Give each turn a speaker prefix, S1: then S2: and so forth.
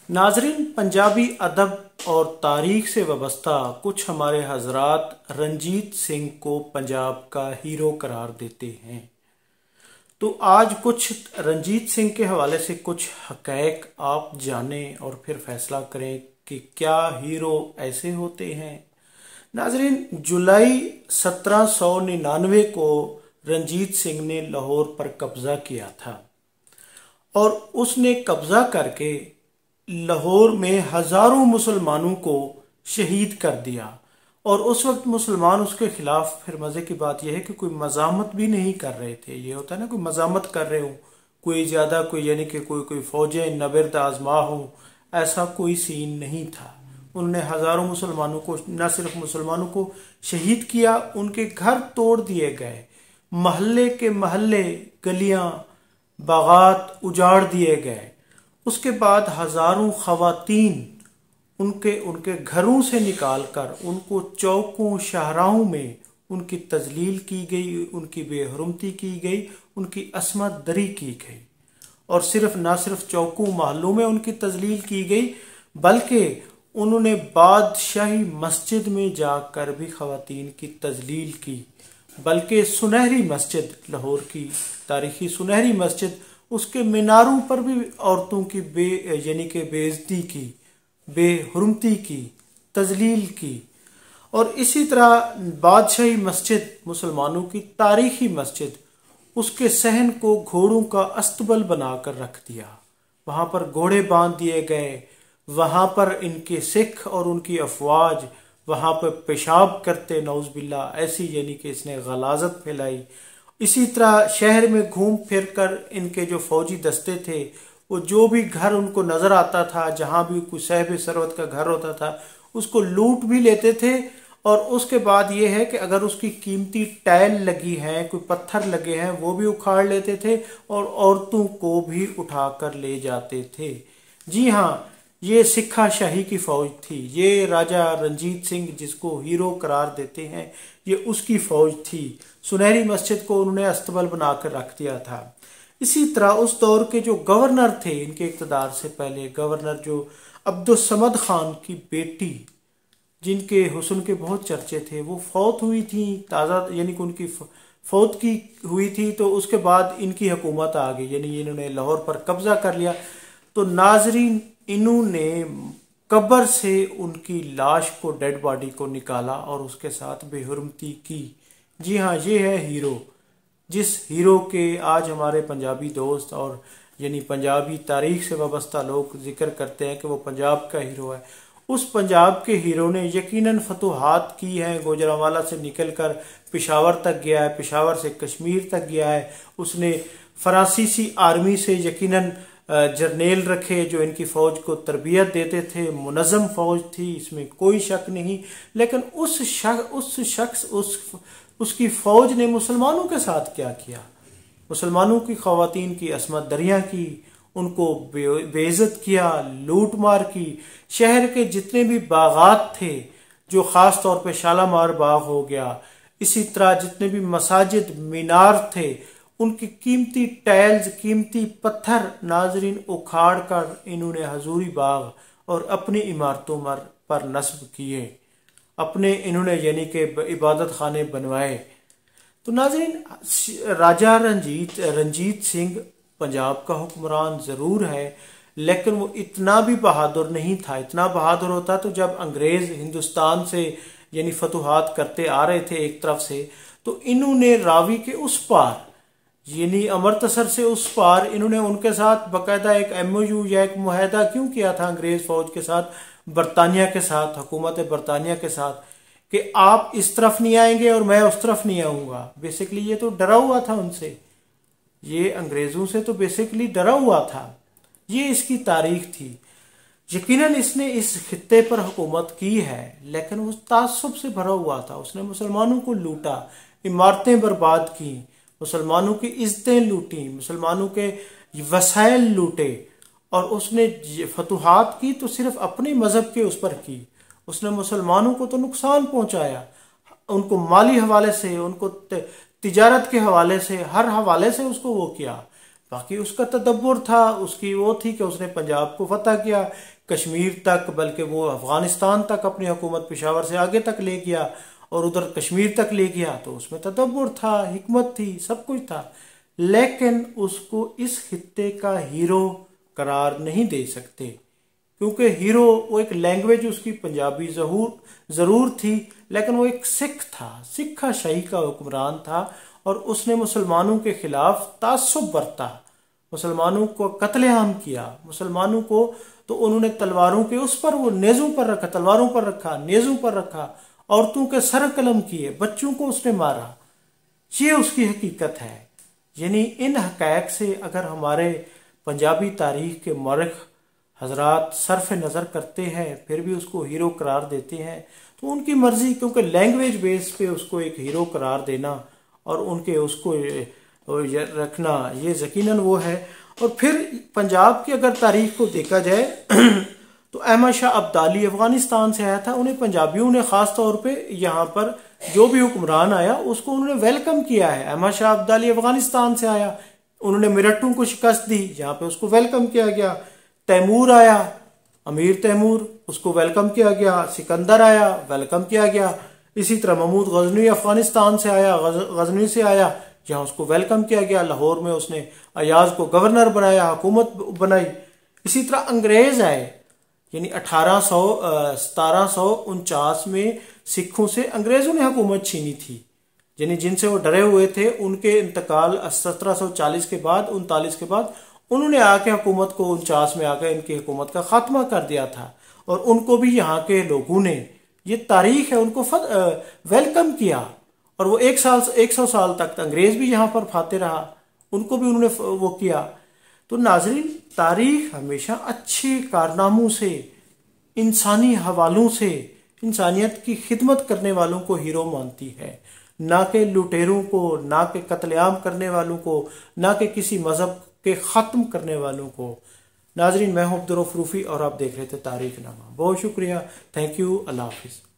S1: ناظرین، پنجابی ادب اور تاریخ سے وابستہ کچھ ہمارے حضرات رنجیت سنگھ کو پنجاب کا ہیرو قرار دیتے ہیں۔ تو آج کچھ رنجیت سنگھ کے حوالے سے کچھ حقائق آپ جانیں اور پھر فیصلہ کریں کہ کیا ہیرو ایسے ہوتے ہیں۔ ناظرین، جولائی 1799 کو رنجیت سنگھ نے لاہور پر قبضہ کیا تھا اور اس نے قبضہ کر کے لاہور میں ہزاروں مسلمانوں کو شہید کر دیا، اور اس وقت مسلمان اس کے خلاف، پھر مزے کی بات یہ ہے کہ کوئی مزاحمت بھی نہیں کر رہے تھے۔ یہ ہوتا ہے نا، کوئی مزاحمت کر رہے ہوں، کوئی زیادہ کوئی یعنی کہ کوئی فوجیں نبرد آزما ہوں، ایسا کوئی سین نہیں تھا۔ انہوں نے ہزاروں مسلمانوں کو، نہ صرف مسلمانوں کو شہید کیا، ان کے گھر توڑ دیے گئے، محلے کے محلے، گلیاں، باغات اجاڑ دیے گئے۔ اس کے بعد ہزاروں خواتین ان کے گھروں سے نکال کر ان کو چوکوں شاہراہوں میں ان کی تذلیل کی گئی، ان کی بے حرمتی کی گئی، ان کی عصمت دری کی گئی۔ اور نہ صرف چوکوں محلوں میں ان کی تذلیل کی گئی، بلکہ انہوں نے بادشاہی مسجد میں جا کر بھی خواتین کی تذلیل کی، بلکہ سنہری مسجد، لاہور کی تاریخی سنہری مسجد، اس کے میناروں پر بھی عورتوں کی یعنی کہ بے عزتی کی، بے حرمتی کی، تذلیل کی۔ اور اسی طرح بادشاہی مسجد، مسلمانوں کی تاریخی مسجد، اس کے صحن کو گھوڑوں کا استبل بنا کر رکھ دیا۔ وہاں پر گھوڑے باندھ دیے گئے، وہاں پر ان کے سکھ اور ان کی افواج وہاں پر پیشاب کرتے، نعوذ باللہ، ایسی یعنی کہ اس نے غلاظت پھیلائی۔ اسی طرح شہر میں گھوم پھر کر ان کے جو فوجی دستے تھے، وہ جو بھی گھر ان کو نظر آتا تھا، جہاں بھی کوئی صاحب ثروت کا گھر ہوتا تھا، اس کو لوٹ بھی لیتے تھے۔ اور اس کے بعد یہ ہے کہ اگر اس کی قیمتی ٹائل لگی ہیں، کوئی پتھر لگے ہیں، وہ بھی اکھاڑ لیتے تھے اور عورتوں کو بھی اٹھا کر لے جاتے تھے۔ جی ہاں، یہ سکھا شاہی کی فوج تھی۔ یہ راجہ رنجیت سنگھ جس کو ہیرو قرار دیتے ہیں، یہ اس کی فوج تھی۔ سنہری مسجد کو انہوں نے استبل بنا کر رکھ دیا تھا۔ اسی طرح اس دور کے جو گورنر تھے، ان کے اقتدار سے پہلے گورنر جو عبدالصمد خان کی بیٹی، جن کے حسن کے بہت چرچے تھے، وہ فوت ہوئی تھیں تازہ، یعنی کہ ان کی فوت کی ہوئی تھی، تو اس کے بعد ان کی حکومت آ گئی، یعنی انہوں نے لاہور پر قبضہ کر لیا۔ تو ناظرین، انہوں نے قبر سے ان کی لاش کو، ڈیڈ باڈی کو نکالا اور اس کے ساتھ بے حرمتی کی۔ جی ہاں، یہ ہے ہیرو، جس ہیرو کے آج ہمارے پنجابی دوست اور یعنی پنجابی تاریخ سے وابستہ لوگ ذکر کرتے ہیں کہ وہ پنجاب کا ہیرو ہے۔ اس پنجاب کے ہیرو نے یقیناً فتوحات کی ہیں، گوجرانوالا سے نکل کر پشاور تک گیا ہے، پشاور سے کشمیر تک گیا ہے۔ اس نے فرانسیسی آرمی سے یقیناً جرنیل رکھے جو ان کی فوج کو تربیت دیتے تھے، منظم فوج تھی، اس میں کوئی شک نہیں۔ لیکن اس کی فوج نے مسلمانوں کے ساتھ کیا کیا؟ مسلمانوں کی خواتین کی عصمت دریاں کی، ان کو بے عزت کیا، لوٹ مار کی۔ شہر کے جتنے بھی باغات تھے، جو خاص طور پہ شالامار باغ ہو گیا، اسی طرح جتنے بھی مساجد، مینار تھے، ان کی قیمتی ٹائلز، قیمتی پتھر ناظرین اکھاڑ کر انہوں نے حضوری باغ اور اپنی عمارتوں پر نصب کیے، انہوں نے یعنی کہ عبادت خانے بنوائے۔ تو ناظرین، راجہ رنجیت سنگھ پنجاب کا حکمران ضرور ہے، لیکن وہ اتنا بھی بہادر نہیں تھا۔ اتنا بہادر ہوتا تو جب انگریز ہندوستان سے یعنی فتوحات کرتے آ رہے تھے ایک طرف سے، تو انہوں نے راوی کے اس پار یعنی امرتسر سے اس پار انہوں نے ان کے ساتھ باقاعدہ ایک MOU یا ایک معاہدہ کیوں کیا تھا انگریز فوج کے ساتھ، برطانیہ کے ساتھ، حکومت برطانیہ کے ساتھ، کہ آپ اس طرف نہیں آئیں گے اور میں اس طرف نہیں آؤں گا۔ بیسیکلی یہ تو ڈرا ہوا تھا ان سے، یہ انگریزوں سے تو بیسیکلی ڈرا ہوا تھا۔ یہ اس کی تاریخ تھی۔ یقیناً اس نے اس خطے پر حکومت کی ہے، لیکن وہ تعصب سے بھرا ہوا تھا۔ اس نے مسلمانوں کو لوٹا، عمارتیں برباد کی، مسلمانوں کی عزتیں لوٹیں، مسلمانوں کے وسائل لوٹے، اور اس نے فتوحات کی تو صرف اپنے مذہب کے اس پر کی۔ اس نے مسلمانوں کو تو نقصان پہنچایا، ان کو مالی حوالے سے، ان کو تجارت کے حوالے سے، ہر حوالے سے اس کو وہ کیا۔ باقی اس کا تدبر تھا، اس کی وہ تھی کہ اس نے پنجاب کو فتح کیا، کشمیر تک، بلکہ وہ افغانستان تک اپنی حکومت پشاور سے آگے تک لے گیا اور ادھر کشمیر تک لے گیا، تو اس میں تدبر تھا، حکمت تھی، سب کچھ تھا، لیکن اس کو اس خطے کا ہیرو قرار نہیں دے سکتے، کیونکہ ہیرو وہ ایک لینگویج اس کی پنجابی ضرور تھی، لیکن وہ ایک سکھ تھا، سکھا شاہی کا حکمران تھا، اور اس نے مسلمانوں کے خلاف تعصب برتا، مسلمانوں کو قتل عام کیا، مسلمانوں کو تو انہوں نے تلواروں کے اس پر، وہ نیزوں پر رکھا، تلواروں پر رکھا، نیزوں پر رکھا، عورتوں کے سر قلم کیے، بچوں کو اس نے مارا، یہ اس کی حقیقت ہے۔ یعنی ان حقائق سے اگر ہمارے پنجابی تاریخ کے مورخ حضرات صرف نظر کرتے ہیں، پھر بھی اس کو ہیرو قرار دیتے ہیں، تو ان کی مرضی، کیونکہ لینگویج بیس پہ اس کو ایک ہیرو قرار دینا اور ان کے اس کو رکھنا، یہ یقیناً وہ ہے۔ اور پھر پنجاب کی اگر تاریخ کو دیکھا جائے تو احمد شاہ ابدالی افغانستان سے آیا تھا، انہیں پنجابیوں نے خاص طور پہ یہاں پر جو بھی حکمران آیا اس کو انہوں نے ویلکم کیا ہے۔ احمد شاہ ابدالی افغانستان سے آیا، انہوں نے مرٹوں کو شکست دی، جہاں پہ اس کو ویلکم کیا گیا۔ تیمور آیا، امیر تیمور، اس کو ویلکم کیا گیا۔ سکندر آیا، ویلکم کیا گیا۔ اسی طرح محمود غزنوی افغانستان سے آیا، غزنوی سے آیا، جہاں اس کو ویلکم کیا گیا۔ لاہور میں اس نے ایاز کو گورنر بنایا، حکومت بنائی۔ اسی طرح انگریز آئے، یعنی 1749 میں سکھوں سے انگریزوں نے حکومت چھینی تھی، یعنی جن سے وہ ڈرے ہوئے تھے، ان کے انتقال 1740 کے بعد، 39 کے بعد انہوں نے آ کے حکومت کو 49 میں آ کے ان کی حکومت کا خاتمہ کر دیا تھا، اور ان کو بھی یہاں کے لوگوں نے، یہ تاریخ ہے، ان کو ویلکم کیا، اور وہ 100 سال تک انگریز بھی یہاں پر فاتح رہا، ان کو بھی انہوں نے وہ کیا۔ تو ناظرین، تاریخ ہمیشہ اچھے کارناموں سے، انسانی حوالوں سے، انسانیت کی خدمت کرنے والوں کو ہیرو مانتی ہے، نہ کہ لٹیروں کو، نہ کہ قتل عام کرنے والوں کو، نہ کہ کسی مذہب کے ختم کرنے والوں کو۔ ناظرین، میں ہوں عبدالرؤف روفی اور آپ دیکھ رہے تھے تاریخ نامہ۔ بہت شکریہ، تھینک یو، اللہ حافظ۔